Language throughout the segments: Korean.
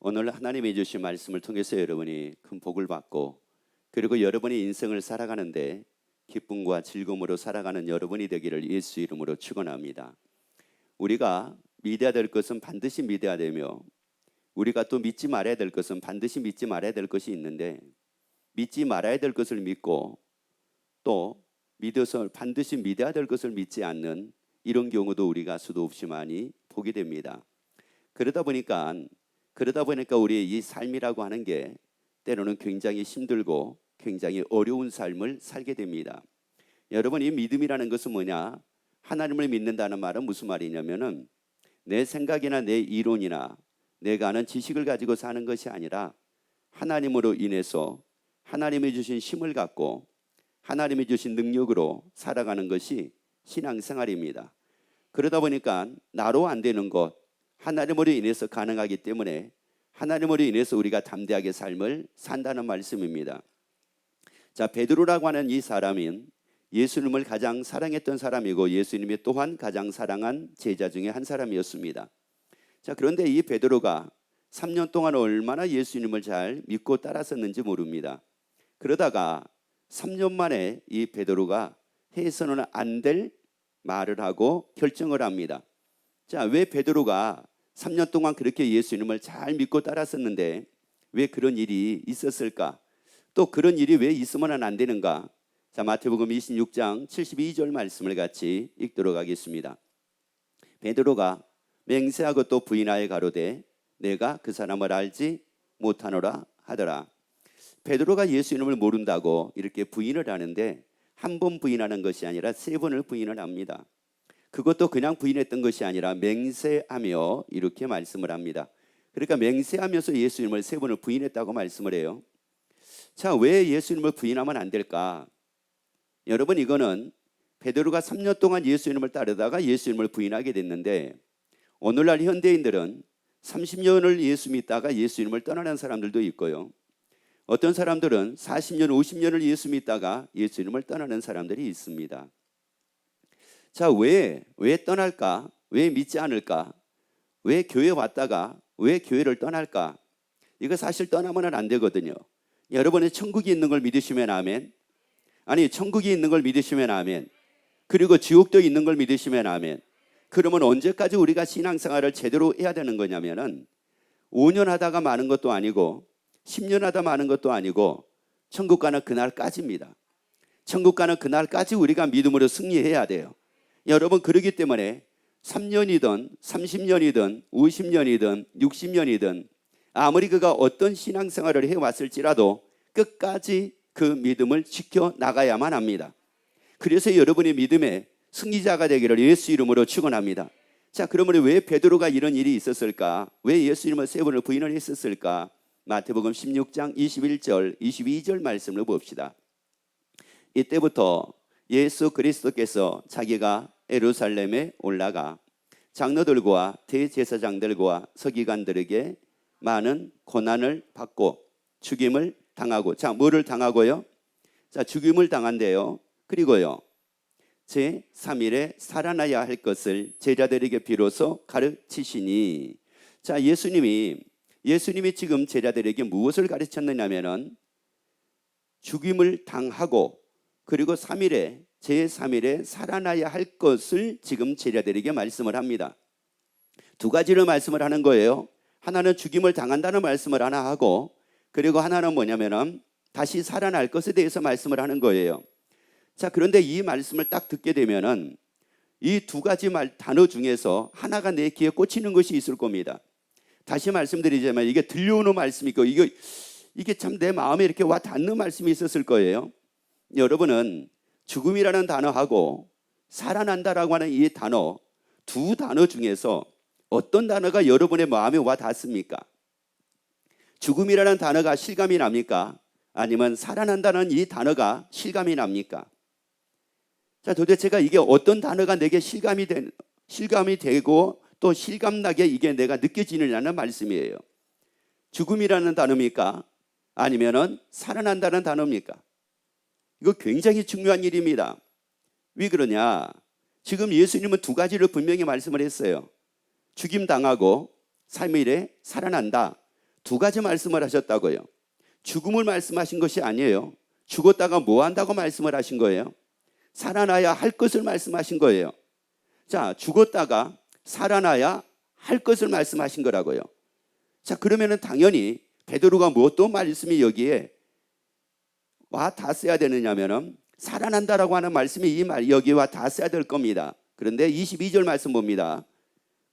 오늘 하나님이 주신 말씀을 통해서 여러분이 큰 복을 받고 그리고 여러분의 인생을 살아가는데 기쁨과 즐거움으로 살아가는 여러분이 되기를 예수 이름으로 축원합니다. 우리가 믿어야 될 것은 반드시 믿어야 되며 우리가 또 믿지 말아야 될 것은 반드시 믿지 말아야 될 것이 있는데 믿지 말아야 될 것을 믿고 또 믿어서 반드시 믿어야 될 것을 믿지 않는 이런 경우도 우리가 수도 없이 많이 보게 됩니다. 그러다 보니까 우리의 이 삶이라고 하는 게 때로는 굉장히 힘들고 굉장히 어려운 삶을 살게 됩니다. 여러분, 이 믿음이라는 것은 뭐냐? 하나님을 믿는다는 말은 무슨 말이냐면은 내 생각이나 내 이론이나 내가 아는 지식을 가지고 사는 것이 아니라 하나님으로 인해서 하나님이 주신 힘을 갖고 하나님이 주신 능력으로 살아가는 것이 신앙생활입니다. 그러다 보니까 나로 안 되는 것 하나님으로 인해서 가능하기 때문에 하나님으로 인해서 우리가 담대하게 삶을 산다는 말씀입니다. 자, 베드로라고 하는 이 사람은 예수님을 가장 사랑했던 사람이고 예수님이 또한 가장 사랑한 제자 중에 한 사람이었습니다. 자, 그런데 이 베드로가 3년 동안 얼마나 예수님을 잘 믿고 따랐었는지 모릅니다. 그러다가 3년 만에 이 베드로가 해서는 안 될 말을 하고 결정을 합니다. 자, 왜 베드로가 3년 동안 그렇게 예수님을 잘 믿고 따랐었는데 왜 그런 일이 있었을까? 또 그런 일이 왜 있으면 안 되는가? 자, 마태복음 26장 72절 말씀을 같이 읽도록 하겠습니다. 베드로가 맹세하고 또 부인하여 가로되 내가 그 사람을 알지 못하노라 하더라. 베드로가 예수님을 모른다고 이렇게 부인을 하는데 한 번 부인하는 것이 아니라 3번을 부인을 합니다. 그것도 그냥 부인했던 것이 아니라 맹세하며 이렇게 말씀을 합니다. 그러니까 맹세하면서 예수님을 3번을 부인했다고 말씀을 해요. 자, 왜 예수님을 부인하면 안 될까? 여러분, 이거는 베드로가 3년 동안 예수님을 따르다가 예수님을 부인하게 됐는데 오늘날 현대인들은 30년을 예수 믿다가 예수님을 떠나는 사람들도 있고요. 어떤 사람들은 40년, 50년을 예수 믿다가 예수님을 떠나는 사람들이 있습니다. 자, 왜 떠날까? 왜 믿지 않을까? 왜 교회 왔다가 왜 교회를 떠날까? 이거 사실 떠나면 안 되거든요. 여러분의 천국이 있는 걸 믿으시면 아멘. 아니, 천국이 있는 걸 믿으시면 아멘. 그리고 지옥도 있는 걸 믿으시면 아멘. 그러면 언제까지 우리가 신앙생활을 제대로 해야 되는 거냐면은 5년 하다가 마는 것도 아니고 10년 하다 마는 것도 아니고 천국 가는 그날까지입니다. 천국 가는 그날까지 우리가 믿음으로 승리해야 돼요. 여러분, 그러기 때문에 3년이든 30년이든 50년이든 60년이든 아무리 그가 어떤 신앙생활을 해왔을지라도 끝까지 그 믿음을 지켜나가야만 합니다. 그래서 여러분의 믿음의 승리자가 되기를 예수 이름으로 축원합니다. 자, 그러면 왜 베드로가 이런 일이 있었을까? 왜 예수님을 3번을 부인을 했었을까? 마태복음 16장 21절 22절 말씀을 봅시다. 이때부터 예수 그리스도께서 자기가 예루살렘에 올라가 장로들과 대제사장들과 서기관들에게 많은 고난을 받고 죽임을 당하고, 자, 뭐를 당하고요? 자, 죽임을 당한대요. 그리고요, 제3일에 살아나야 할 것을 제자들에게 비로소 가르치시니, 자, 예수님이 지금 제자들에게 무엇을 가르쳤느냐면은 죽임을 당하고 그리고 제3일에 살아나야 할 것을 지금 제자들에게 말씀을 합니다. 두 가지를 말씀을 하는 거예요. 하나는 죽임을 당한다는 말씀을 하나 하고, 그리고 하나는 뭐냐면은 다시 살아날 것에 대해서 말씀을 하는 거예요. 자, 그런데 이 말씀을 딱 듣게 되면은 이 두 가지 단어 중에서 하나가 내 귀에 꽂히는 것이 있을 겁니다. 다시 말씀드리자면 이게 들려오는 말씀이 있고 이게 참 내 마음에 이렇게 와 닿는 말씀이 있었을 거예요. 여러분은 죽음이라는 단어하고 살아난다라고 하는 이 단어, 두 단어 중에서 어떤 단어가 여러분의 마음에 와 닿습니까? 죽음이라는 단어가 실감이 납니까? 아니면 살아난다는 이 단어가 실감이 납니까? 자, 도대체가 이게 어떤 단어가 내게 실감이 되고 또 실감나게 이게 내가 느껴지느냐는 말씀이에요. 죽음이라는 단어입니까? 아니면은 살아난다는 단어입니까? 이거 굉장히 중요한 일입니다. 왜 그러냐? 지금 예수님은 두 가지를 분명히 말씀을 했어요. 죽임 당하고 3일에 살아난다. 두 가지 말씀을 하셨다고요. 죽음을 말씀하신 것이 아니에요. 죽었다가 뭐 한다고 말씀을 하신 거예요? 살아나야 할 것을 말씀하신 거예요. 자, 죽었다가 살아나야 할 것을 말씀하신 거라고요. 자, 그러면은 당연히 베드로가 무엇도 말씀이 여기에 와 닿았어야 되느냐면은 살아난다라고 하는 말씀이 여기와 닿았어야 될 겁니다. 그런데 22절 말씀 봅니다.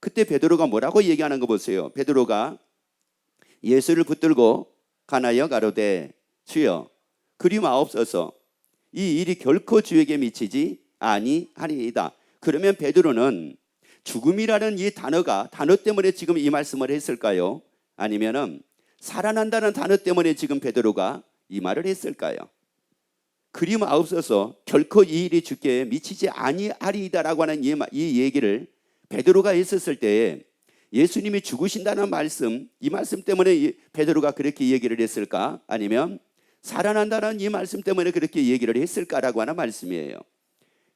그때 베드로가 뭐라고 얘기하는 거 보세요. 베드로가 예수를 붙들고 가나여 가로되 주여 그리 마옵소서 이 일이 결코 주에게 미치지 아니하리이다. 그러면 베드로는 죽음이라는 이 단어 때문에 지금 이 말씀을 했을까요? 아니면은 살아난다는 단어 때문에 지금 베드로가 이 말을 했을까요? 그리 마옵소서 결코 이 일이 주께 미치지 아니하리이다라고 하는 이 얘기를 베드로가 했었을 때에 예수님이 죽으신다는 말씀, 이 말씀 때문에 베드로가 그렇게 얘기를 했을까? 아니면 살아난다는 이 말씀 때문에 그렇게 얘기를 했을까라고 하는 말씀이에요.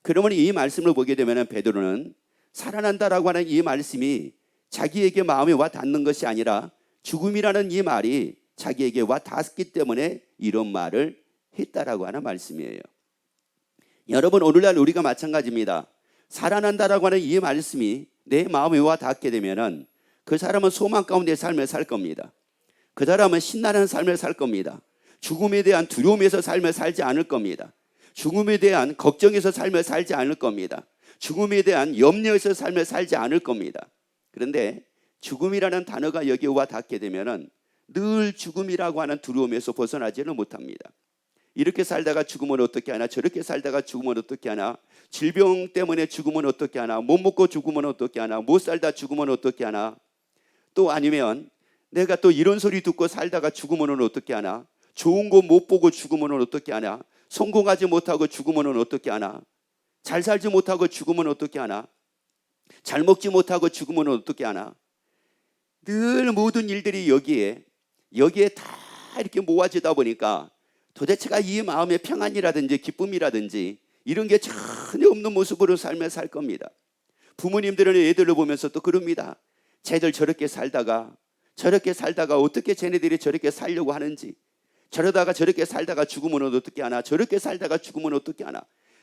그러면 이 말씀을 보게 되면 베드로는 살아난다라고 하는 이 말씀이 자기에게 마음에 와 닿는 것이 아니라 죽음이라는 이 말이 자기에게 와 닿았기 때문에 이런 말을 했다라고 하는 말씀이에요. 여러분, 오늘날 우리가 마찬가지입니다. 살아난다라고 하는 이 말씀이 내 마음에 와 닿게 되면은 그 사람은 소망 가운데 삶을 살 겁니다. 그 사람은 신나는 삶을 살 겁니다. 죽음에 대한 두려움에서 삶을 살지 않을 겁니다. 죽음에 대한 걱정에서 삶을 살지 않을 겁니다. 죽음에 대한 염려에서 삶을 살지 않을 겁니다. 그런데 죽음이라는 단어가 여기 와 닿게 되면은 늘 죽음이라고 하는 두려움에서 벗어나지는 못합니다. 이렇게 살다가 죽으면 어떻게 하나, 저렇게 살다가 죽으면 어떻게 하나, 질병 때문에 죽으면 어떻게 하나, 못 먹고 죽으면 어떻게 하나, 못 살다 죽으면 어떻게 하나, 또 아니면 내가 또 이런 소리 듣고 살다가 죽으면 어떻게 하나, 좋은 거 못 보고 죽으면 어떻게 하나, 성공하지 못하고 죽으면 어떻게 하나, 잘 살지 못하고 죽으면 어떻게 하나, 잘 먹지 못하고 죽으면 어떻게 하나. 늘 모든 일들이 여기에 다 이렇게 모아지다 보니까 도대체가 이 마음의 평안이라든지 기쁨이라든지 이런 게 전혀 없는 모습으로 삶을 살 겁니다. 부모님들은 애들을 보면서 또 그럽니다. 쟤들 저렇게 살다가 어떻게 쟤네들이 저렇게 살려고 하는지, 저러다가 저렇게 살다가 죽으면 어떻게 하나, 저렇게 살다가 죽으면 어떻게 하나.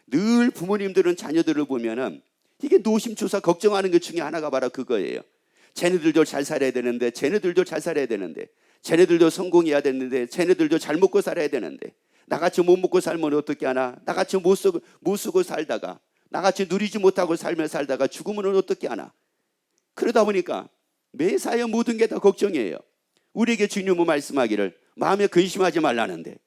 늘 부모님들은 자녀들을 보면은 이게 노심초사 걱정하는 것 중에 하나가 바로 그거예요. 쟤네들도 잘 살아야 되는데, 쟤네들도 잘 살아야 되는데, 쟤네들도 성공해야 되는데, 쟤네들도 잘 먹고 살아야 되는데, 나같이 못 먹고 살면 어떻게 하나, 나같이 못 쓰고 살다가, 나같이 누리지 못하고 삶을 살다가 죽으면 어떻게 하나. 그러다 보니까 매사에 모든 게 다 걱정이에요. 우리에게 주님은 말씀하기를 마음에 근심하지 말라는데,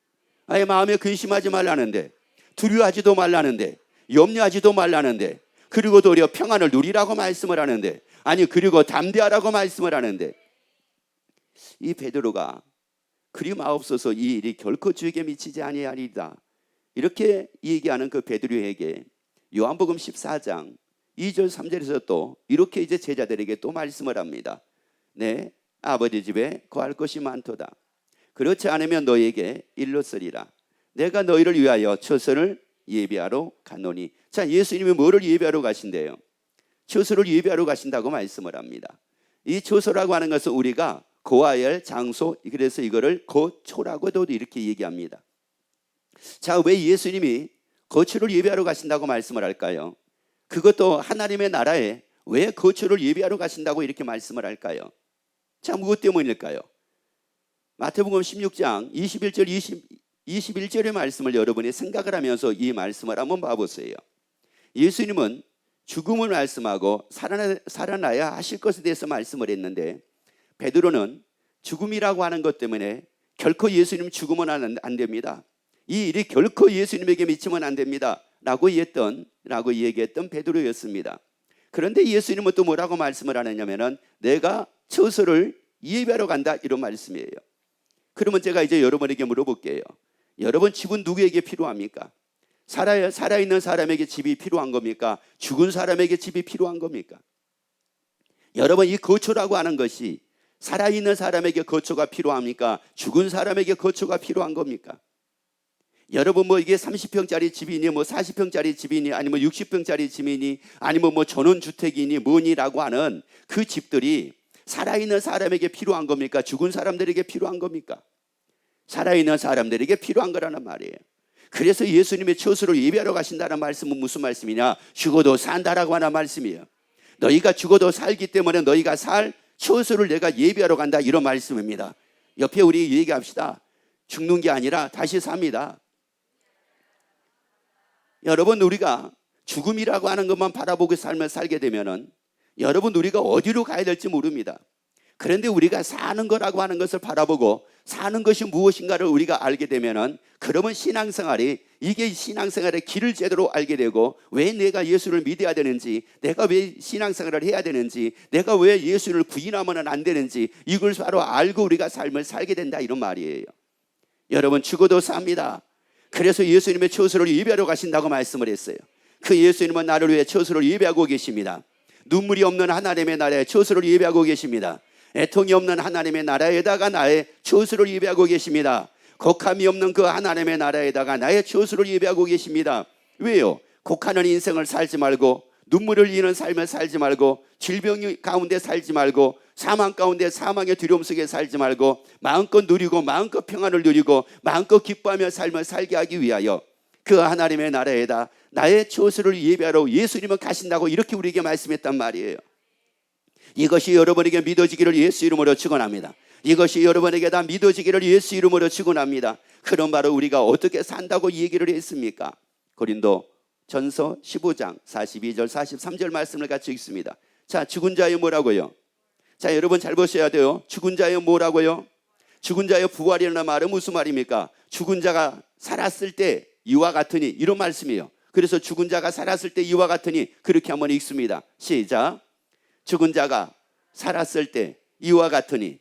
아예 마음에 근심하지 말라는데, 두려워하지도 말라는데, 염려하지도 말라는데, 그리고 도리어 평안을 누리라고 말씀을 하는데, 아니 그리고 담대하라고 말씀을 하는데, 이 베드로가 그리 마옵소서 이 일이 결코 주에게 미치지 아니하리이다 이렇게 얘기하는 그 베드로에게 요한복음 14장 2절 3절에서 또 이렇게 이제 제자들에게 또 말씀을 합니다. 네, 아버지 집에 거할 것이 많도다. 그렇지 않으면 너에게 일렀으리라. 내가 너희를 위하여 처소를 예비하러 갔노니. 자, 예수님이 뭐를 예비하러 가신대요? 처소를 예비하러 가신다고 말씀을 합니다. 이 처소라고 하는 것은 우리가 거해야 할 장소, 그래서 이거를 거초라고도 이렇게 얘기합니다. 자, 왜 예수님이 거초를 예비하러 가신다고 말씀을 할까요? 그것도 하나님의 나라에 왜 거초를 예비하러 가신다고 이렇게 말씀을 할까요? 자, 무엇 때문일까요? 마태복음 16장 21절의 말씀을 여러분이 생각을 하면서 이 말씀을 한번 봐보세요. 예수님은 죽음을 말씀하고 살아나야 하실 것에 대해서 말씀을 했는데, 베드로는 죽음이라고 하는 것 때문에 결코 예수님 죽으면 안 됩니다. 이 일이 결코 예수님에게 미치면 안 됩니다 라고 얘기했던 베드로였습니다. 그런데 예수님은 또 뭐라고 말씀을 하느냐면은 내가 처소를 예비하러 간다 이런 말씀이에요. 그러면 제가 이제 여러분에게 물어볼게요. 여러분 집은 누구에게 필요합니까? 살아있는 사람에게 집이 필요한 겁니까? 죽은 사람에게 집이 필요한 겁니까? 여러분, 이 거처라고 하는 것이 살아있는 사람에게 거처가 필요합니까? 죽은 사람에게 거처가 필요한 겁니까? 여러분, 뭐 이게 30평짜리 집이니 뭐 40평짜리 집이니 아니면 60평짜리 집이니 아니면 뭐 전원주택이니 뭐니라고 하는 그 집들이 살아있는 사람에게 필요한 겁니까? 죽은 사람들에게 필요한 겁니까? 살아있는 사람들에게 필요한 거라는 말이에요. 그래서 예수님의 처소를 예배하러 가신다는 말씀은 무슨 말씀이냐? 죽어도 산다라고 하는 말씀이에요. 너희가 죽어도 살기 때문에 너희가 살 처소를 내가 예배하러 간다, 이런 말씀입니다. 옆에 우리 얘기합시다. 죽는 게 아니라 다시 삽니다. 여러분, 우리가 죽음이라고 하는 것만 바라보고 삶을 살게 되면은 여러분, 우리가 어디로 가야 될지 모릅니다. 그런데 우리가 사는 거라고 하는 것을 바라보고 사는 것이 무엇인가를 우리가 알게 되면은 그러면 신앙생활이, 이게 신앙생활의 길을 제대로 알게 되고, 왜 내가 예수를 믿어야 되는지, 내가 왜 신앙생활을 해야 되는지, 내가 왜 예수를 부인하면 안 되는지, 이걸 바로 알고 우리가 삶을 살게 된다, 이런 말이에요. 여러분, 죽어도 삽니다. 그래서 예수님의 처소를 예배하러 가신다고 말씀을 했어요. 그 예수님은 나를 위해 처소를 예배하고 계십니다. 눈물이 없는 하나님의 나라에 처소를 예배하고 계십니다. 애통이 없는 하나님의 나라에다가 나의 처소를 예배하고 계십니다. 곡함이 없는 그 하나님의 나라에다가 나의 처소를 예배하고 계십니다. 왜요? 곡하는 인생을 살지 말고, 눈물을 흘리는 삶을 살지 말고, 질병 가운데 살지 말고, 사망 가운데 사망의 두려움 속에 살지 말고, 마음껏 누리고 마음껏 평안을 누리고 마음껏 기뻐하며 삶을 살게 하기 위하여 그 하나님의 나라에다 나의 처소를 예배하러 예수님은 가신다고 이렇게 우리에게 말씀했단 말이에요. 이것이 여러분에게 믿어지기를 예수 이름으로 축원합니다. 이것이 여러분에게 다 믿어지기를 예수 이름으로 축원합니다. 그럼 바로 우리가 어떻게 산다고 얘기를 했습니까? 고린도 전서 15장 42절 43절 말씀을 같이 읽습니다. 자, 죽은 자여 뭐라고요? 자, 여러분 잘 보셔야 돼요. 죽은 자여 뭐라고요? 죽은 자여 부활이라는 말은 무슨 말입니까? 죽은 자가 살았을 때 이와 같으니, 이런 말씀이에요. 그래서 죽은 자가 살았을 때 이와 같으니, 그렇게 한번 읽습니다. 시작. 죽은 자가 살았을 때 이와 같으니,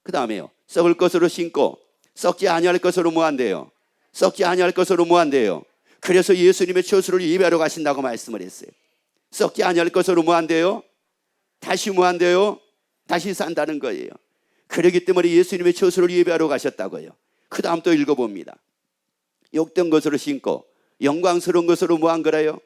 그 다음에요, 썩을 것으로 신고 썩지 아니할 것으로 뭐한대요? 썩지 아니할 것으로 뭐한대요? 그래서 예수님의 처소를 예배하러 가신다고 말씀을 했어요. 썩지 아니할 것으로 뭐한대요? 다시 뭐한대요? 다시 산다는 거예요. 그렇기 때문에 예수님의 처소를 예배하러 가셨다고요. 그 다음 또 읽어봅니다. 욕된 것으로 신고 영광스러운 것으로 뭐한 거래요?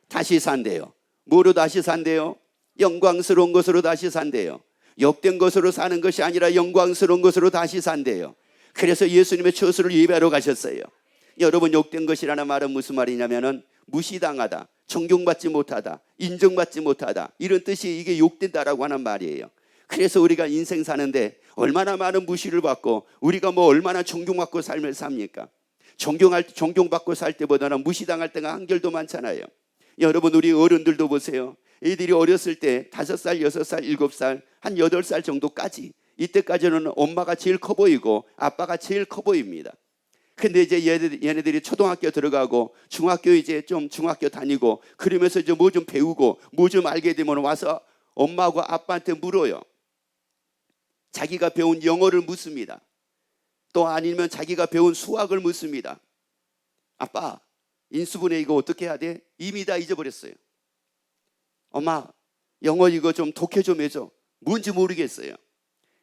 다시 산대요. 뭐로 다시 산대요? 영광스러운 것으로 다시 산대요. 욕된 것으로 사는 것이 아니라 영광스러운 것으로 다시 산대요. 그래서 예수님의 처소를 예배하러 가셨어요. 여러분, 욕된 것이라는 말은 무슨 말이냐면은 무시당하다, 존경받지 못하다, 인정받지 못하다, 이런 뜻이 이게 욕된다라고 하는 말이에요. 그래서 우리가 인생 사는데 얼마나 많은 무시를 받고 우리가 뭐 얼마나 존경받고 삶을 삽니까? 존경받고 살 때보다는 무시당할 때가 한결도 많잖아요. 여러분, 우리 어른들도 보세요. 애들이 어렸을 때 5살, 6살, 7살, 한 8살 정도까지, 이때까지는 엄마가 제일 커 보이고 아빠가 제일 커 보입니다. 근데 이제 얘네들이 초등학교 들어가고 중학교 이제 좀 중학교 다니고 그러면서 이제 뭐 좀 배우고 뭐 좀 알게 되면 와서 엄마하고 아빠한테 물어요. 자기가 배운 영어를 묻습니다. 또 아니면 자기가 배운 수학을 묻습니다. 아빠, 인수분해 이거 어떻게 해야 돼? 이미 다 잊어버렸어요. 엄마, 영어 이거 좀 독해 좀 해줘. 뭔지 모르겠어요.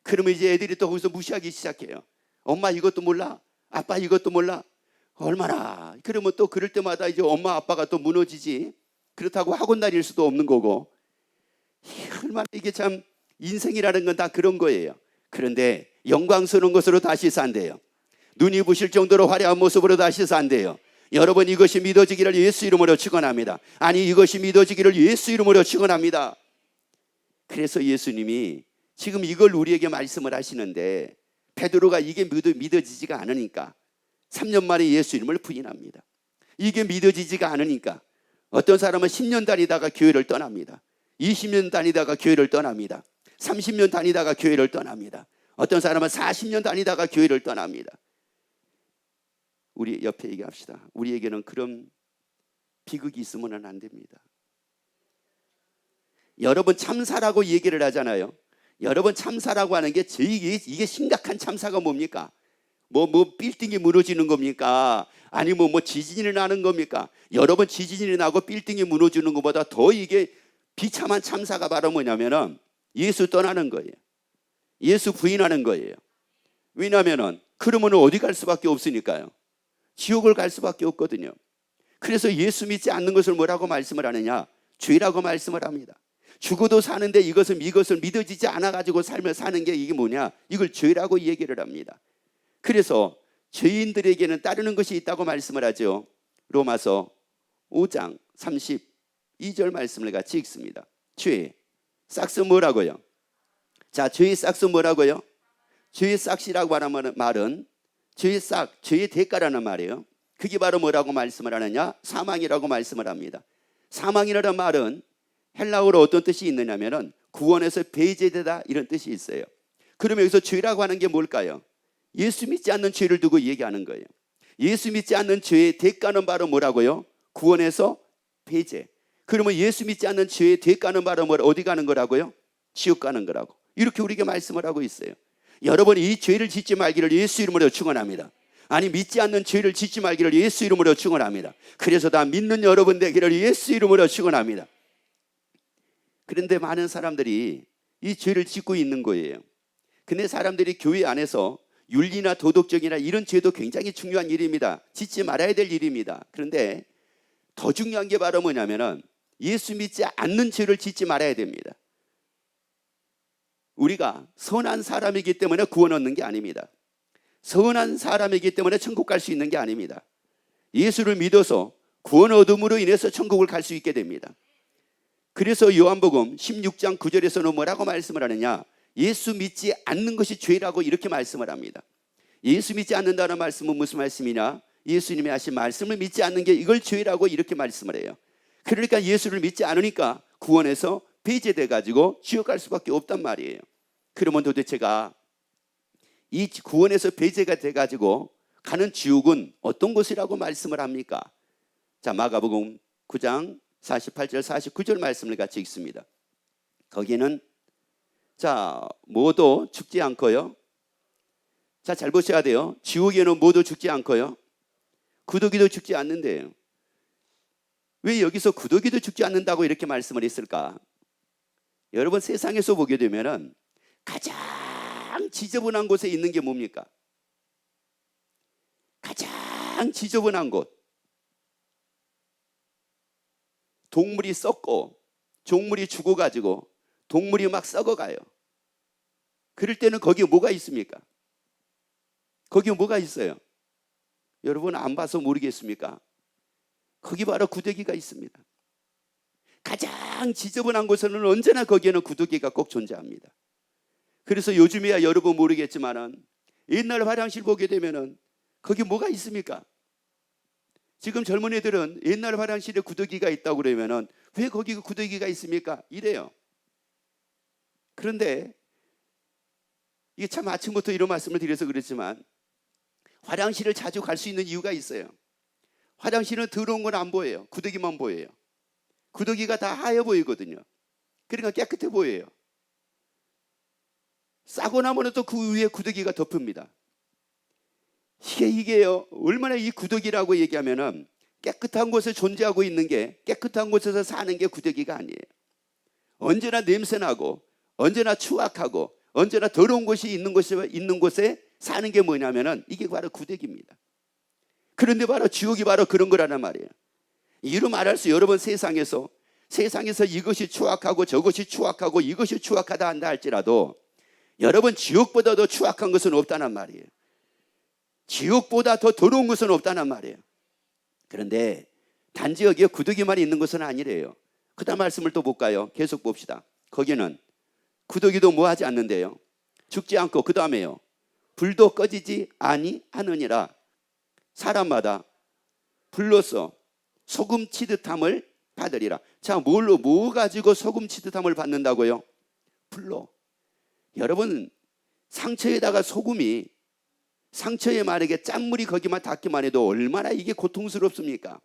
그러면 이제 애들이 또 거기서 무시하기 시작해요. 엄마 이것도 몰라? 아빠 이것도 몰라? 얼마나. 그러면 또 그럴 때마다 이제 엄마 아빠가 또 무너지지. 그렇다고 학원 다닐 수도 없는 거고. 얼마나 이게 참, 인생이라는 건 다 그런 거예요. 그런데 영광스러운 것으로 다시 산대요. 눈이 부실 정도로 화려한 모습으로 다시 산대요. 여러분, 이것이 믿어지기를 예수 이름으로 축원합니다. 아니, 이것이 믿어지기를 예수 이름으로 축원합니다. 그래서 예수님이 지금 이걸 우리에게 말씀을 하시는데 베드로가 이게 믿어지지가 않으니까 3년 만에 예수 이름을 부인합니다. 이게 믿어지지가 않으니까 어떤 사람은 10년 다니다가 교회를 떠납니다. 20년 다니다가 교회를 떠납니다. 30년 다니다가 교회를 떠납니다. 어떤 사람은 40년 다니다가 교회를 떠납니다. 우리 옆에 얘기합시다. 우리에게는 그런 비극이 있으면 안 됩니다. 여러분, 참사라고 얘기를 하잖아요. 여러분, 참사라고 하는 게 이게 심각한 참사가 뭡니까? 뭐 빌딩이 무너지는 겁니까? 아니면 뭐 지진이 나는 겁니까? 여러분, 지진이 나고 빌딩이 무너지는 것보다 더 이게 비참한 참사가 바로 뭐냐면은 예수 떠나는 거예요. 예수 부인하는 거예요. 왜냐하면은 그러면 어디 갈 수밖에 없으니까요. 지옥을 갈 수밖에 없거든요. 그래서 예수 믿지 않는 것을 뭐라고 말씀을 하느냐? 죄라고 말씀을 합니다. 죽어도 사는데 이것을 믿어지지 않아가지고 살며 사는 게 이게 뭐냐? 이걸 죄라고 얘기를 합니다. 그래서 죄인들에게는 따르는 것이 있다고 말씀을 하죠. 로마서 5장 32절 말씀을 같이 읽습니다. 죄, 싹스 뭐라고요? 자, 죄의 싹스 뭐라고요? 죄의 싹이라고 하는 말은 죄의 싹, 죄의 대가라는 말이에요. 그게 바로 뭐라고 말씀을 하느냐? 사망이라고 말씀을 합니다. 사망이라는 말은 헬라어로 어떤 뜻이 있느냐면은 구원에서 배제되다 이런 뜻이 있어요. 그러면 여기서 죄라고 하는 게 뭘까요? 예수 믿지 않는 죄를 두고 얘기하는 거예요. 예수 믿지 않는 죄의 대가는 바로 뭐라고요? 구원에서 배제. 그러면 예수 믿지 않는 죄의 대가는 바로 어디 가는 거라고요? 지옥 가는 거라고. 이렇게 우리에게 말씀을 하고 있어요. 여러분이 이 죄를 짓지 말기를 예수 이름으로 축원합니다. 아니 믿지 않는 죄를 짓지 말기를 예수 이름으로 축원합니다. 그래서 다 믿는 여러분 되기를 예수 이름으로 축원합니다. 그런데 많은 사람들이 이 죄를 짓고 있는 거예요. 근데 사람들이 교회 안에서 윤리나 도덕적이나 이런 죄도 굉장히 중요한 일입니다. 짓지 말아야 될 일입니다. 그런데 더 중요한 게 바로 뭐냐면은 예수 믿지 않는 죄를 짓지 말아야 됩니다. 우리가 선한 사람이기 때문에 구원 얻는 게 아닙니다. 선한 사람이기 때문에 천국 갈 수 있는 게 아닙니다. 예수를 믿어서 구원 얻음으로 인해서 천국을 갈 수 있게 됩니다. 그래서 요한복음 16장 9절에서는 뭐라고 말씀을 하느냐? 예수 믿지 않는 것이 죄라고 이렇게 말씀을 합니다. 예수 믿지 않는다는 말씀은 무슨 말씀이냐? 예수님이 하신 말씀을 믿지 않는 게 이걸 죄라고 이렇게 말씀을 해요. 그러니까 예수를 믿지 않으니까 구원에서 배제돼 가지고 지옥 갈 수밖에 없단 말이에요. 그러면 도대체가 이 구원에서 배제가 돼 가지고 가는 지옥은 어떤 곳이라고 말씀을 합니까? 자, 마가복음 9장 48절 49절 말씀을 같이 읽습니다. 거기는 자, 모두 죽지 않고요. 자, 잘 보셔야 돼요. 지옥에는 모두 죽지 않고요. 구더기도 죽지 않는데요. 왜 여기서 구더기도 죽지 않는다고 이렇게 말씀을 했을까? 여러분 세상에서 보게 되면은 가장 지저분한 곳에 있는 게 뭡니까? 가장 지저분한 곳. 동물이 썩고 종물이 죽어가지고 동물이 막 썩어가요. 그럴 때는 거기에 뭐가 있습니까? 거기에 뭐가 있어요? 여러분 안 봐서 모르겠습니까? 거기 바로 구더기가 있습니다. 가장 지저분한 곳에는 언제나 거기에는 구더기가 꼭 존재합니다. 그래서 요즘에야 여러분 모르겠지만은 옛날 화장실 보게 되면은 거기 뭐가 있습니까? 지금 젊은 애들은 옛날 화장실에 구더기가 있다고 그러면은 왜 거기 구더기가 있습니까? 이래요. 그런데 이게 참 아침부터 이런 말씀을 드려서 그렇지만 화장실을 자주 갈 수 있는 이유가 있어요. 화장실은 더러운 건 안 보여요. 구더기만 보여요. 구더기가 다 하얘 보이거든요. 그러니까 깨끗해 보여요. 싸고 나면 또 그 위에 구더기가 덮습니다. 이게요. 얼마나 이 구더기라고 얘기하면은 깨끗한 곳에 존재하고 있는 게 깨끗한 곳에서 사는 게 구더기가 아니에요. 언제나 냄새나고 언제나 추악하고 언제나 더러운 곳이 있는 곳에 사는 게 뭐냐면은 이게 바로 구더기입니다. 그런데 바로 지옥이 바로 그런 거라는 말이에요. 이로 말할 수 여러분 세상에서 이것이 추악하고 저것이 추악하고 이것이 추악하다 한다 할지라도 여러분 지옥보다 더 추악한 것은 없다는 말이에요. 지옥보다 더 더러운 것은 없다는 말이에요. 그런데 단지 여기에 구더기만 있는 것은 아니래요. 그 다음 말씀을 또 볼까요? 계속 봅시다. 거기는 구더기도 뭐 하지 않는데요. 죽지 않고 그 다음에요. 불도 꺼지지 아니하느니라. 사람마다 불로써 소금 치듯함을 받으리라. 자, 뭐 가지고 소금 치듯함을 받는다고요? 불로. 여러분 상처에다가 소금이 상처에 만약에 짠물이 거기만 닿기만 해도 얼마나 이게 고통스럽습니까?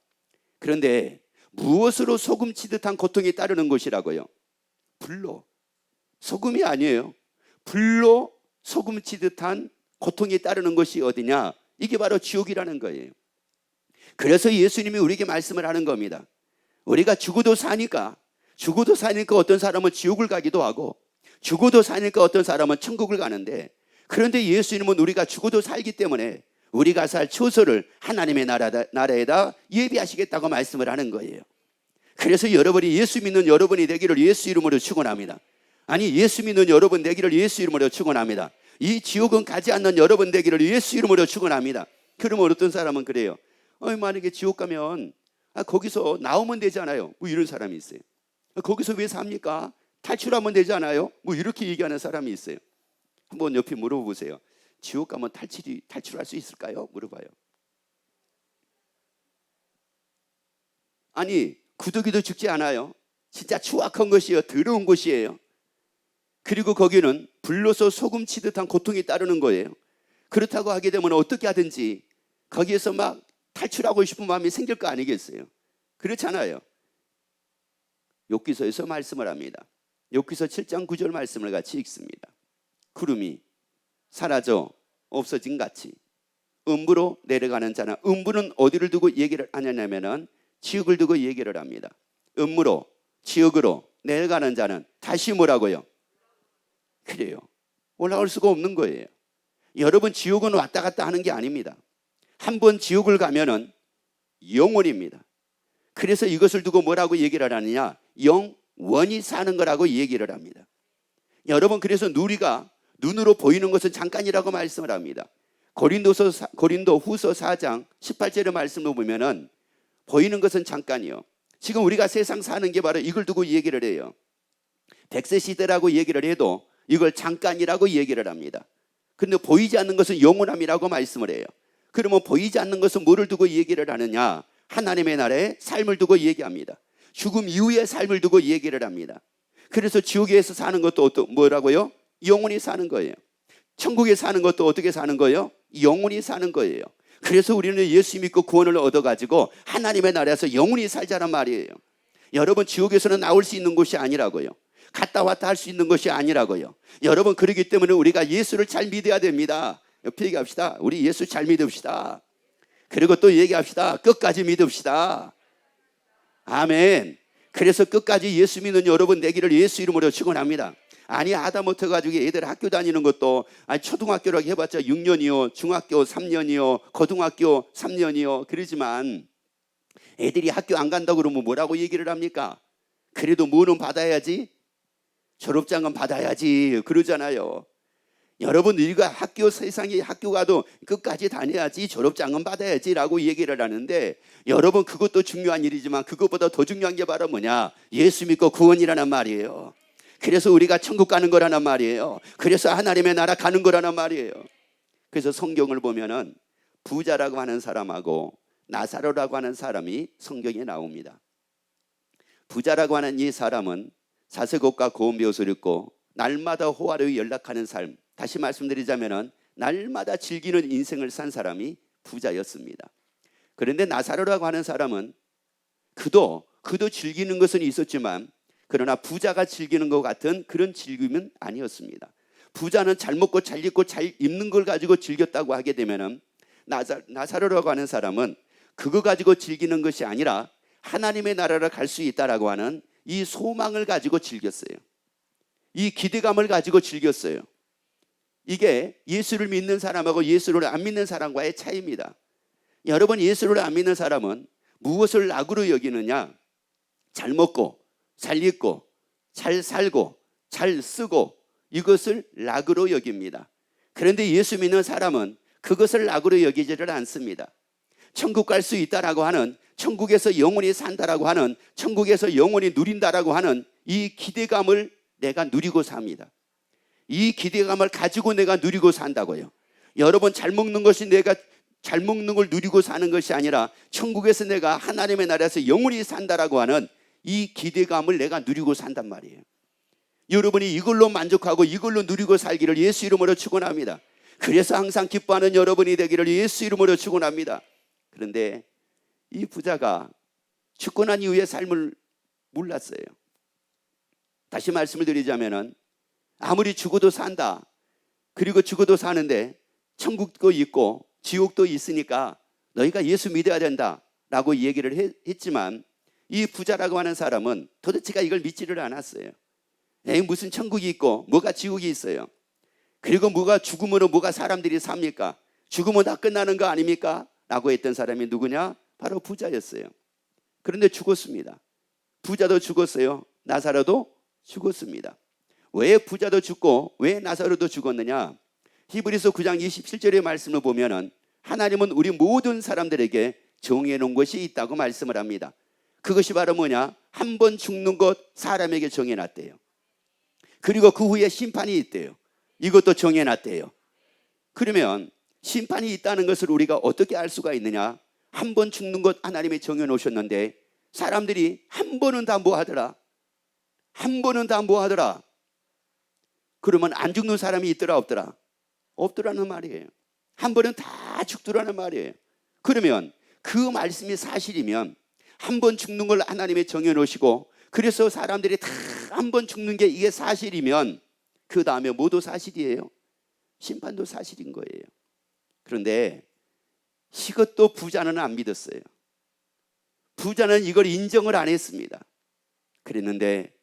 그런데 무엇으로 소금 치듯한 고통이 따르는 것이라고요? 불로. 소금이 아니에요. 불로 소금 치듯한 고통이 따르는 것이 어디냐? 이게 바로 지옥이라는 거예요. 그래서 예수님이 우리에게 말씀을 하는 겁니다. 우리가 죽어도 사니까 어떤 사람은 지옥을 가기도 하고 죽어도 사니까 어떤 사람은 천국을 가는데, 그런데 예수님은 우리가 죽어도 살기 때문에 우리가 살 처소를 하나님의 나라에다 예비하시겠다고 말씀을 하는 거예요. 그래서 여러분이 예수 믿는 여러분이 되기를 예수 이름으로 축원합니다. 아니, 예수 믿는 여러분 되기를 예수 이름으로 축원합니다. 이 지옥은 가지 않는 여러분 되기를 예수 이름으로 축원합니다. 그러면 어떤 사람은 그래요. 만약에 지옥 가면 거기서 나오면 되잖아요. 뭐 이런 사람이 있어요. 거기서 왜 삽니까? 탈출하면 되잖아요. 뭐 이렇게 얘기하는 사람이 있어요. 한번 옆에 물어보세요. 지옥 가면 탈출할 수 있을까요? 물어봐요. 아니, 구더기도 죽지 않아요. 진짜 추악한 것이에요. 더러운 곳이에요. 그리고 거기는 불로서 소금 치듯한 고통이 따르는 거예요. 그렇다고 하게 되면 어떻게 하든지 거기에서 막 탈출하고 싶은 마음이 생길 거 아니겠어요? 그렇잖아요. 욥기서에서 말씀을 합니다. 욥기서 7장 9절 말씀을 같이 읽습니다. 구름이 사라져 없어진 같이 음부로 내려가는 자는, 음부는 어디를 두고 얘기를 하냐면은 지옥을 두고 얘기를 합니다. 음부로, 지옥으로 내려가는 자는 다시 뭐라고요? 그래요. 올라올 수가 없는 거예요. 여러분, 지옥은 왔다 갔다 하는 게 아닙니다. 한번 지옥을 가면은 영원입니다. 그래서 이것을 두고 뭐라고 얘기를 하느냐? 영원히 사는 거라고 얘기를 합니다. 여러분, 그래서 우리가 눈으로 보이는 것은 잠깐이라고 말씀을 합니다. 고린도 후서 4장 18절의 말씀을 보면은 보이는 것은 잠깐이요. 지금 우리가 세상 사는 게 바로 이걸 두고 얘기를 해요. 100세 시대라고 얘기를 해도 이걸 잠깐이라고 얘기를 합니다. 근데 보이지 않는 것은 영원함이라고 말씀을 해요. 그러면 보이지 않는 것은 뭐를 두고 얘기를 하느냐? 하나님의 나라의 삶을 두고 얘기합니다. 죽음 이후의 삶을 두고 얘기를 합니다. 그래서 지옥에서 사는 것도 뭐라고요? 영원히 사는 거예요. 천국에 사는 것도 어떻게 사는 거예요? 영원히 사는 거예요. 그래서 우리는 예수 믿고 구원을 얻어가지고 하나님의 나라에서 영원히 살자란 말이에요. 여러분, 지옥에서는 나올 수 있는 곳이 아니라고요. 갔다 왔다 할 수 있는 것이 아니라고요. 여러분, 그렇기 때문에 우리가 예수를 잘 믿어야 됩니다. 옆에 얘기합시다. 우리 예수 잘 믿읍시다. 그리고 또 얘기합시다. 끝까지 믿읍시다. 아멘. 그래서 끝까지 예수 믿는 여러분 되기를 예수 이름으로 축원합니다. 아니, 하다못해 가지고 애들 학교 다니는 것도 초등학교라고 해봤자 6년이요, 중학교 3년이요, 고등학교 3년이요. 그러지만 애들이 학교 안 간다고 그러면 뭐라고 얘기를 합니까? 그래도 뭐는 받아야지? 졸업장은 받아야지 그러잖아요. 여러분, 우리가 세상에 학교 가도 끝까지 다녀야지, 졸업장은 받아야지 라고 얘기를 하는데, 여러분, 그것도 중요한 일이지만 그것보다 더 중요한 게 바로 뭐냐? 예수 믿고 구원이라는 말이에요. 그래서 우리가 천국 가는 거라는 말이에요. 그래서 하나님의 나라 가는 거라는 말이에요. 그래서 성경을 보면은 부자라고 하는 사람하고 나사로라고 하는 사람이 성경에 나옵니다. 부자라고 하는 이 사람은 자색옷과 고운 벼옷을 입고 날마다 호화로이 연락하는 삶, 다시 말씀드리자면은 날마다 즐기는 인생을 산 사람이 부자였습니다. 그런데 나사로라고 하는 사람은 그도 즐기는 것은 있었지만, 그러나 부자가 즐기는 것 같은 그런 즐김은 아니었습니다. 부자는 잘 먹고 잘 입고 잘 입는 걸 가지고 즐겼다고 하게 되면은, 나사로라고 하는 사람은 그거 가지고 즐기는 것이 아니라 하나님의 나라를 갈 수 있다라고 하는 이 소망을 가지고 즐겼어요. 이 기대감을 가지고 즐겼어요. 이게 예수를 믿는 사람하고 예수를 안 믿는 사람과의 차이입니다. 여러분, 예수를 안 믿는 사람은 무엇을 낙으로 여기느냐? 잘 먹고 잘 입고 잘 살고 잘 쓰고 이것을 낙으로 여깁니다. 그런데 예수 믿는 사람은 그것을 낙으로 여기지를 않습니다. 천국 갈 수 있다라고 하는, 천국에서 영원히 산다라고 하는, 천국에서 영원히 누린다라고 하는 이 기대감을 내가 누리고 삽니다. 이 기대감을 가지고 내가 누리고 산다고요. 여러분, 잘 먹는 것이 내가 잘 먹는 걸 누리고 사는 것이 아니라 천국에서 내가 하나님의 나라에서 영원히 산다라고 하는 이 기대감을 내가 누리고 산단 말이에요. 여러분이 이걸로 만족하고 이걸로 누리고 살기를 예수 이름으로 축원합니다. 그래서 항상 기뻐하는 여러분이 되기를 예수 이름으로 축원합니다. 그런데 이 부자가 죽고 난 이후의 삶을 몰랐어요. 다시 말씀을 드리자면은, 아무리 죽어도 산다, 그리고 죽어도 사는데 천국도 있고 지옥도 있으니까 너희가 예수 믿어야 된다라고 얘기를 했지만, 이 부자라고 하는 사람은 도대체가 이걸 믿지를 않았어요. 무슨 천국이 있고 뭐가 지옥이 있어요? 그리고 뭐가 죽음으로 뭐가 사람들이 삽니까? 죽으면 다 끝나는 거 아닙니까? 라고 했던 사람이 누구냐? 바로 부자였어요. 그런데 죽었습니다. 부자도 죽었어요. 나사로도 죽었습니다. 왜 부자도 죽고 왜 나사로도 죽었느냐? 히브리서 9장 27절의 말씀을 보면은 하나님은 우리 모든 사람들에게 정해 놓은 것이 있다고 말씀을 합니다. 그것이 바로 뭐냐? 한 번 죽는 것 사람에게 정해 놨대요. 그리고 그 후에 심판이 있대요. 이것도 정해 놨대요. 그러면 심판이 있다는 것을 우리가 어떻게 알 수가 있느냐? 한 번 죽는 것 하나님이 정해 놓으셨는데 사람들이 한 번은 다 뭐 하더라? 한 번은 다 뭐 하더라? 그러면 안 죽는 사람이 있더라 없더라? 없더라는 말이에요. 한 번은 다 죽더라는 말이에요. 그러면 그 말씀이 사실이면 한 번 죽는 걸 하나님이 정해 놓으시고 그래서 사람들이 다 한 번 죽는 게 이게 사실이면 그 다음에 뭐도 사실이에요? 심판도 사실인 거예요. 그런데 이것도 부자는 안 믿었어요. 부자는 이걸 인정을 안 했습니다. 그랬는데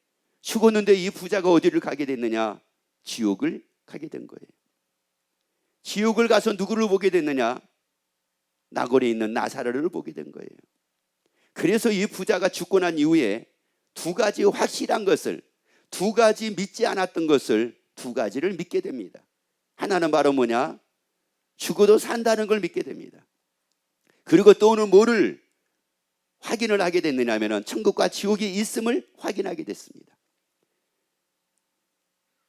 죽었는데 이 부자가 어디를 가게 됐느냐? 지옥을 가게 된 거예요. 지옥을 가서 누구를 보게 됐느냐? 나골에 있는 나사로를 보게 된 거예요. 그래서 이 부자가 죽고 난 이후에 두 가지 확실한 것을, 두 가지 믿지 않았던 것을 두 가지를 믿게 됩니다. 하나는 바로 뭐냐? 죽어도 산다는 걸 믿게 됩니다. 그리고 또는 뭐를 확인을 하게 됐느냐 하면 천국과 지옥이 있음을 확인하게 됐습니다.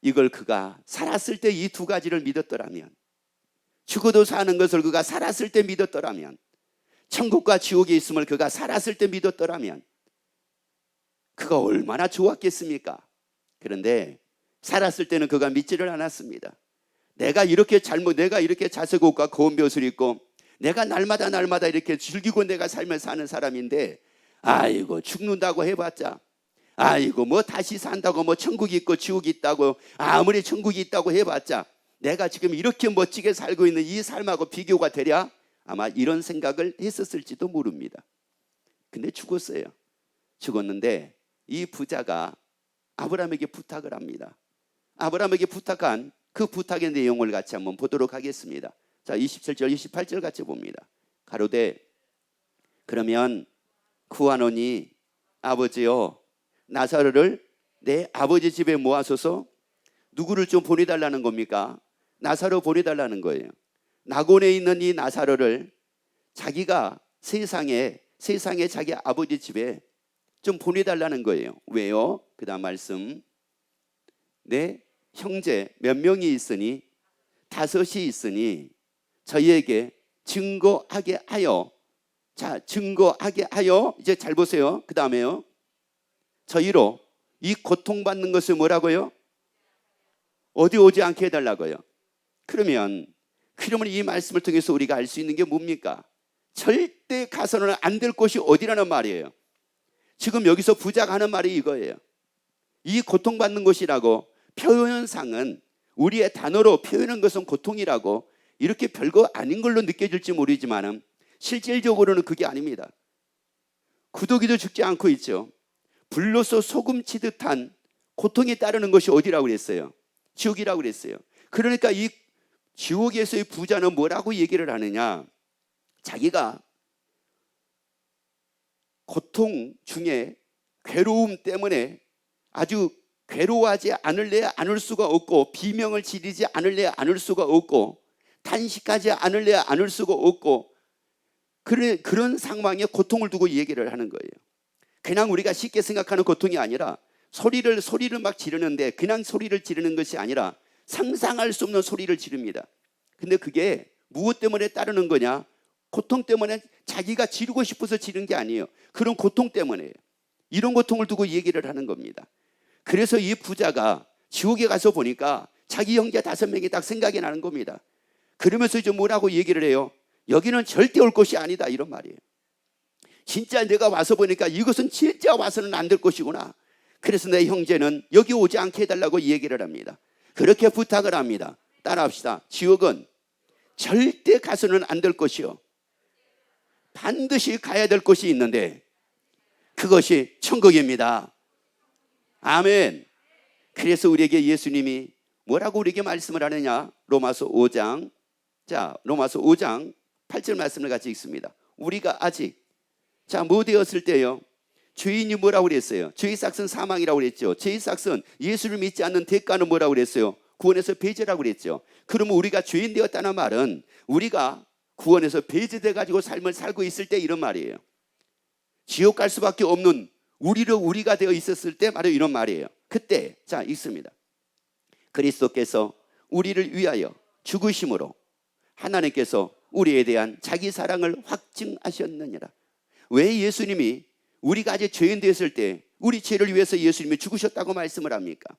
이걸 그가 살았을 때 이 두 가지를 믿었더라면, 죽어도 사는 것을 그가 살았을 때 믿었더라면, 천국과 지옥이 있음을 그가 살았을 때 믿었더라면 그가 얼마나 좋았겠습니까? 그런데 살았을 때는 그가 믿지를 않았습니다. 내가 이렇게 자색 옷과 고운 벼슬 입고 내가 날마다 이렇게 즐기고 내가 삶을 사는 사람인데, 아이고 죽는다고 해봤자, 아이고 뭐 다시 산다고, 뭐 천국이 있고 지옥이 있다고, 아무리 천국이 있다고 해봤자 내가 지금 이렇게 멋지게 살고 있는 이 삶하고 비교가 되랴? 아마 이런 생각을 했었을지도 모릅니다. 근데 죽었어요. 죽었는데 이 부자가 아브라함에게 부탁을 합니다. 아브라함에게 부탁한 그 부탁의 내용을 같이 한번 보도록 하겠습니다. 자, 27절 28절 같이 봅니다. 가로되 그러면 구하노니 아버지여 나사로를 내 아버지 집에 모아소서. 누구를 좀 보내달라는 겁니까? 나사로 보내달라는 거예요. 나곤에 있는 이 나사로를 자기가 세상에 자기 아버지 집에 좀 보내달라는 거예요. 왜요? 그 다음 말씀, 내 형제 몇 명이 있으니 5이 있으니 저희에게 증거하게 하여. 자, 증거하게 하여. 이제 잘 보세요. 그 다음에요, 저희로 이 고통받는 것을 뭐라고요? 어디 오지 않게 해달라고요. 그러면 이 말씀을 통해서 우리가 알 수 있는 게 뭡니까? 절대 가서는 안 될 곳이 어디라는 말이에요. 지금 여기서 부자가 하는 말이 이거예요. 이 고통받는 곳이라고 표현상은, 우리의 단어로 표현한 것은 고통이라고 이렇게 별거 아닌 걸로 느껴질지 모르지만 실질적으로는 그게 아닙니다. 구더기도 죽지 않고 있죠. 불로서 소금 치듯한 고통이 따르는 것이 어디라고 그랬어요? 지옥이라고 그랬어요. 그러니까 이 지옥에서의 부자는 뭐라고 얘기를 하느냐? 자기가 고통 중에 괴로움 때문에 아주 괴로워하지 않을래야 않을 수가 없고, 비명을 지르지 않을래야 않을 수가 없고, 탄식하지 않을래야 않을 수가 없고, 그런 상황에 고통을 두고 얘기를 하는 거예요. 그냥 우리가 쉽게 생각하는 고통이 아니라 소리를 막 지르는데, 그냥 소리를 지르는 것이 아니라 상상할 수 없는 소리를 지릅니다. 근데 그게 무엇 때문에 따르는 거냐? 고통 때문에, 자기가 지르고 싶어서 지른 게 아니에요. 그런 고통 때문에, 이런 고통을 두고 얘기를 하는 겁니다. 그래서 이 부자가 지옥에 가서 보니까 자기 형제 5명이 딱 생각이 나는 겁니다. 그러면서 이제 뭐라고 얘기를 해요? 여기는 절대 올 곳이 아니다, 이런 말이에요. 진짜 내가 와서 보니까 이것은 진짜 와서는 안 될 것이구나. 그래서 내 형제는 여기 오지 않게 해달라고 얘기를 합니다. 그렇게 부탁을 합니다. 따라합시다. 지옥은 절대 가서는 안 될 것이요, 반드시 가야 될 곳이 있는데 그것이 천국입니다. 아멘. 그래서 우리에게 예수님이 뭐라고 우리에게 말씀을 하느냐? 로마서 5장, 자, 로마서 5장 8절 말씀을 같이 읽습니다. 우리가 아직 뭐 되었을 때요? 죄인이 뭐라고 그랬어요? 죄의 삭은 사망이라고 그랬죠. 죄의 삭은 예수를 믿지 않는 대가는 뭐라고 그랬어요? 구원에서 배제라고 그랬죠. 그러면 우리가 죄인 되었다는 말은 우리가 구원에서 배제돼 가지고 삶을 살고 있을 때 이런 말이에요. 지옥 갈 수밖에 없는 우리가 되어 있었을 때 바로 이런 말이에요. 그때 자 있습니다. 그리스도께서 우리를 위하여 죽으심으로 하나님께서 우리에 대한 자기 사랑을 확증하셨느니라. 왜 예수님이 우리가 아직 죄인 되었을 때 우리 죄를 위해서 예수님이 죽으셨다고 말씀을 합니까?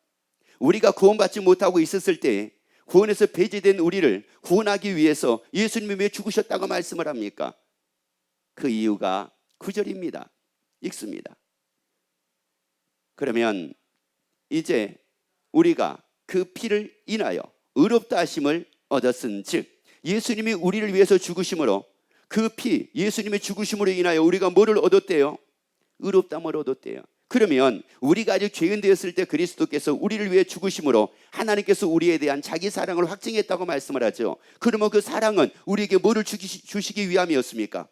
우리가 구원받지 못하고 있었을 때 구원에서 배제된 우리를 구원하기 위해서 예수님이 왜 죽으셨다고 말씀을 합니까? 그 이유가 9절입니다. 읽습니다. 그러면 이제 우리가 그 피를 인하여 의롭다 하심을 얻었은즉, 예수님이 우리를 위해서 죽으심으로 그 피, 예수님의 죽으심으로 인하여 우리가 뭐를 얻었대요? 의롭다함을 얻었대요. 그러면 우리가 아직 죄인 되었을 때 그리스도께서 우리를 위해 죽으심으로 하나님께서 우리에 대한 자기 사랑을 확증했다고 말씀을 하죠. 그러면 그 사랑은 우리에게 뭐를 주시기 위함이었습니까?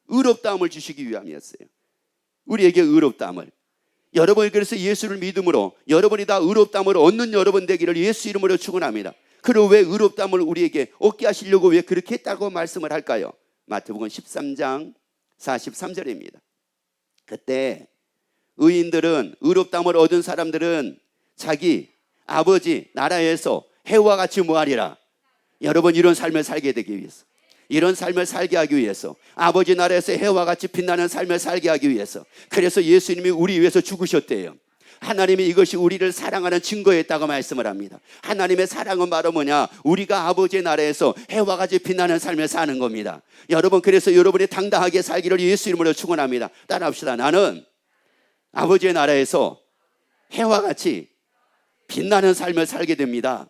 의롭다함을 주시기 위함이었어요. 우리에게 의롭다함을. 여러분이 그래서 예수를 믿음으로 여러분이 다 의롭다함을 얻는 여러분 되기를 예수 이름으로 축원합니다. 그리고 왜 의롭다함을 우리에게 얻게 하시려고 왜 그렇게 했다고 말씀을 할까요? 마태복음 13장 43절입니다. 그때 의인들은, 의롭다함을 얻은 사람들은 자기 아버지 나라에서 해와 같이 뭐하리라? 여러분, 이런 삶을 살게 되기 위해서, 이런 삶을 살게 하기 위해서, 아버지 나라에서 해와 같이 빛나는 삶을 살게 하기 위해서, 그래서 예수님이 우리 위해서 죽으셨대요. 하나님이 이것이 우리를 사랑하는 증거였다고 말씀을 합니다. 하나님의 사랑은 바로 뭐냐? 우리가 아버지의 나라에서 해와 같이 빛나는 삶을 사는 겁니다. 여러분, 그래서 여러분이 당당하게 살기를 예수 이름으로 축원합니다. 따라합시다. 나는 아버지의 나라에서 해와 같이 빛나는 삶을 살게 됩니다.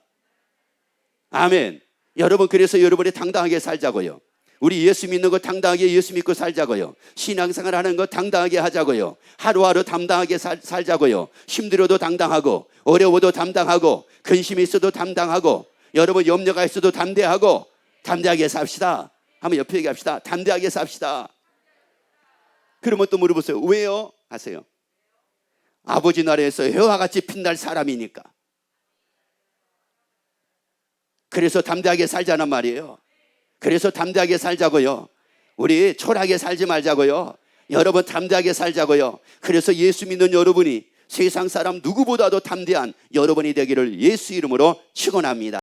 아멘. 여러분, 그래서 여러분이 당당하게 살자고요. 우리 예수 믿는 거 당당하게 예수 믿고 살자고요. 신앙생활 하는 거 당당하게 하자고요. 하루하루 당당하게 살자고요. 힘들어도 당당하고, 어려워도 당당하고, 근심이 있어도 당당하고, 여러분 염려가 있어도 담대하고, 담대하게 삽시다. 한번 옆에 얘기합시다. 담대하게 삽시다. 그러면 또 물어보세요. 왜요? 하세요. 아버지 나라에서 해와 같이 빛날 사람이니까. 그래서 담대하게 살자는 말이에요. 그래서 담대하게 살자고요. 우리 초라하게 살지 말자고요. 여러분 담대하게 살자고요. 그래서 예수 믿는 여러분이 세상 사람 누구보다도 담대한 여러분이 되기를 예수 이름으로 축원합니다.